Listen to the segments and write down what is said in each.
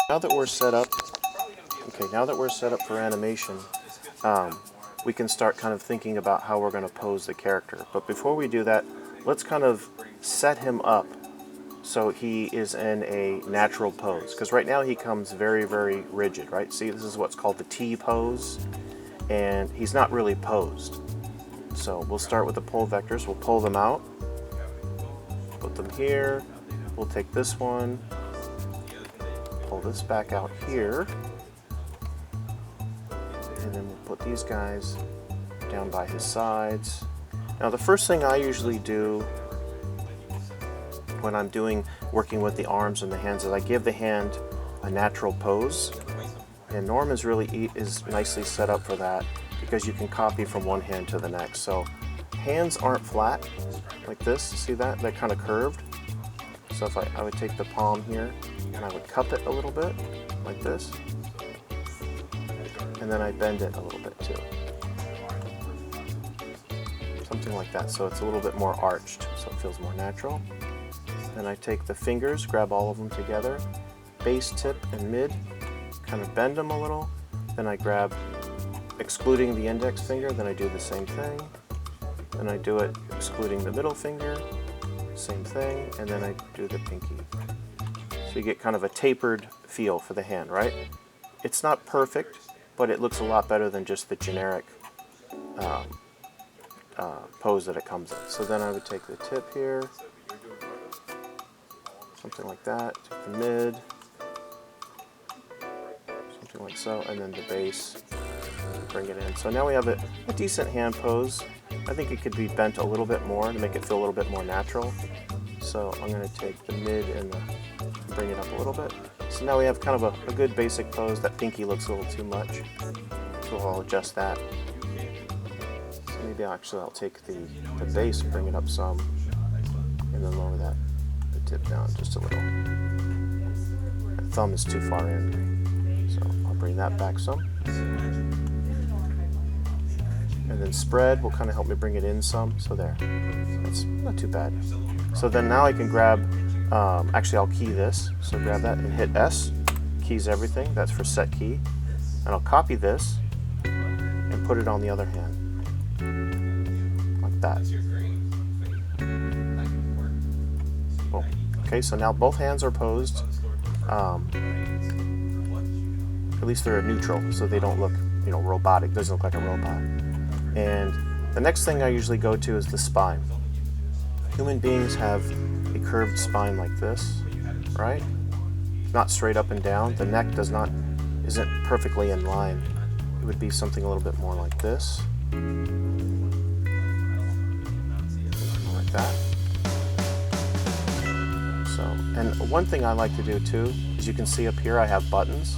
Now that we're set up, now that we're set up for animation, we can start kind of thinking about how we're going to pose the character. But before we do that, let's kind of set him up so he is in a natural pose. Because right now he comes very, very rigid, right? See, this is what's called the T pose, and he's not really posed. So we'll start with the pull vectors. We'll pull them out, put them here. We'll take this one, pull this back out here, and then we'll put these guys down by his sides. Now the first thing I usually do when I'm working with the arms and the hands is I give the hand a natural pose, and Norm is nicely set up for that because you can copy from one hand to the next. So hands aren't flat like this, see that? They're kind of curved. So if I would take the palm here and I would cup it a little bit like this, and then I bend it a little bit too. Something like that, so it's a little bit more arched, so it feels more natural. Then I take the fingers, grab all of them together, base, tip, and mid, kind of bend them a little. Then I grab, excluding the index finger, then I do the same thing. Then I do it excluding the middle finger, same thing, and then I do the pinky. So you get kind of a tapered feel for the hand, right? It's not perfect, but it looks a lot better than just the generic pose that it comes in. So then I would take the tip here, something like that, take the mid, something like so, and then the base, bring it in. So now we have a decent hand pose. I think it could be bent a little bit more to make it feel a little bit more natural. So I'm going to take the mid and bring it up a little bit. So now we have kind of a good basic pose. That pinky looks a little too much, so I'll adjust that. So maybe I'll take the base and bring it up some, and then lower the tip down just a little. My thumb is too far in, so I'll bring that back some. And then spread will kind of help me bring it in some, so there. That's not too bad. So then now I can grab, actually I'll key this, so grab that and hit S, keys everything, that's for set key. And I'll copy this and put it on the other hand, like that. Cool. Okay, so now both hands are posed, at least they're neutral, so they don't look, robotic, doesn't look like a robot. And the next thing I usually go to is the spine. Human beings have a curved spine like this, right? Not straight up and down. The neck isn't perfectly in line. It would be something a little bit more like this. Something like that. So, and one thing I like to do too, as you can see up here, I have buttons.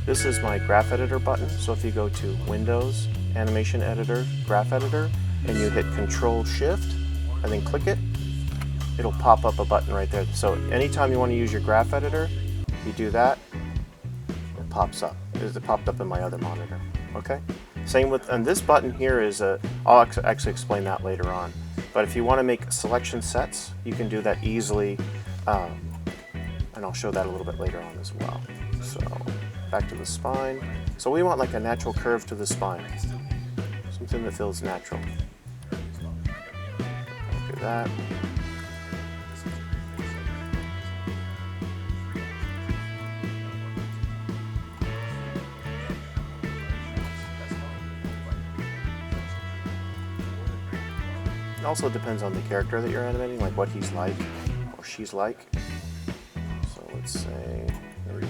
This is my graph editor button. So if you go to Windows, Animation Editor, Graph Editor, and you hit Control Shift and then click it, it'll pop up a button right there. So anytime you want to use your graph editor, you do that, it pops up. It popped up in my other monitor. Okay? Same with, and this button here is I'll actually explain that later on. But if you want to make selection sets, you can do that easily, and I'll show that a little bit later on as well. So back to the spine. So we want like a natural curve to the spine. Something that feels natural. Do that. It also depends on the character that you're animating, like what he's like or she's like. So let's say, maybe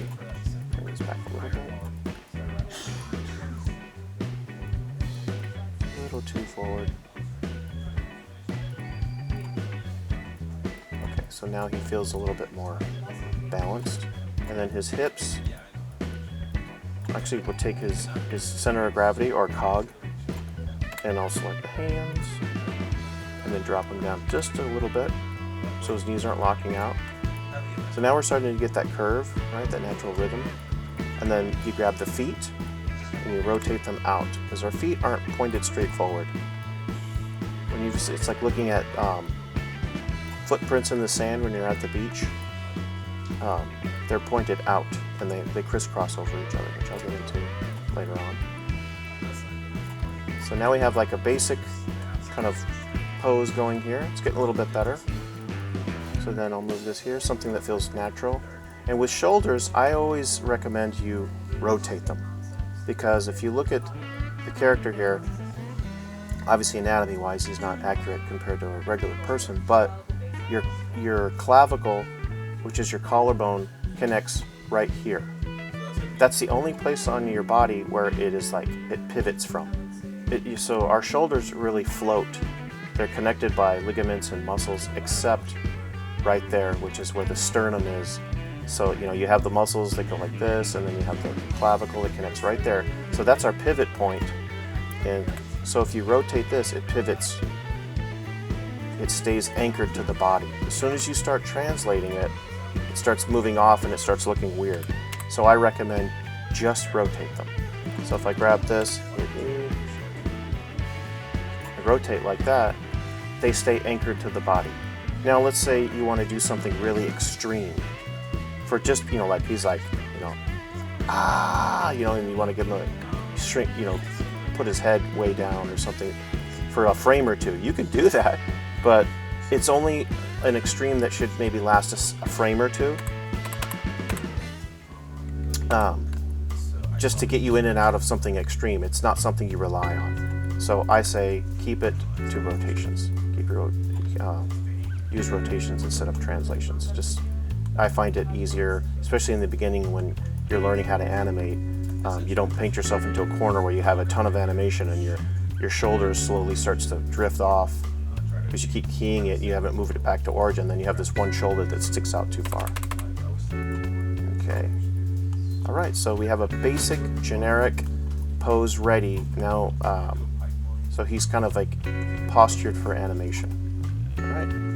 bring this back a little bit. A little too forward. Okay, so now he feels a little bit more balanced. And then his hips, actually we'll take his center of gravity or cog, and I'll select the hands, and then drop them down just a little bit so his knees aren't locking out. So now we're starting to get that curve, right, that natural rhythm. And then you grab the feet and you rotate them out because our feet aren't pointed straight forward. When it's like looking at footprints in the sand when you're at the beach. They're pointed out. and they crisscross over each other, which I'll get into later on. So now we have like a basic kind of pose going here. It's getting a little bit better. So then I'll move this here, something that feels natural. And with shoulders, I always recommend you rotate them, because if you look at the character here, obviously anatomy-wise he's not accurate compared to a regular person, but your clavicle, which is your collarbone, connects right here. That's the only place on your body where it is like it pivots from. So our shoulders really float. They're connected by ligaments and muscles, except right there, which is where the sternum is. So you have the muscles that go like this, and then you have the clavicle that connects right there. So that's our pivot point. And so if you rotate this, it pivots. It stays anchored to the body. As soon as you start translating it, it starts moving off and it starts looking weird. So I recommend just rotate them. So if I grab this, I rotate like that, they stay anchored to the body. Now let's say you want to do something really extreme. For just, like he's like, and you want to give him a shrink, put his head way down or something for a frame or two. You can do that, but it's only an extreme that should maybe last a frame or two. Just to get you in and out of something extreme. It's not something you rely on. So I say keep it to rotations. Use rotations instead of translations. I find it easier, especially in the beginning when you're learning how to animate. You don't paint yourself into a corner where you have a ton of animation and your shoulders slowly starts to drift off because you keep keying it, you haven't moved it back to origin, then you have this one shoulder that sticks out too far. Okay. All right, so we have a basic generic pose ready. Now, so he's kind of like postured for animation. All right.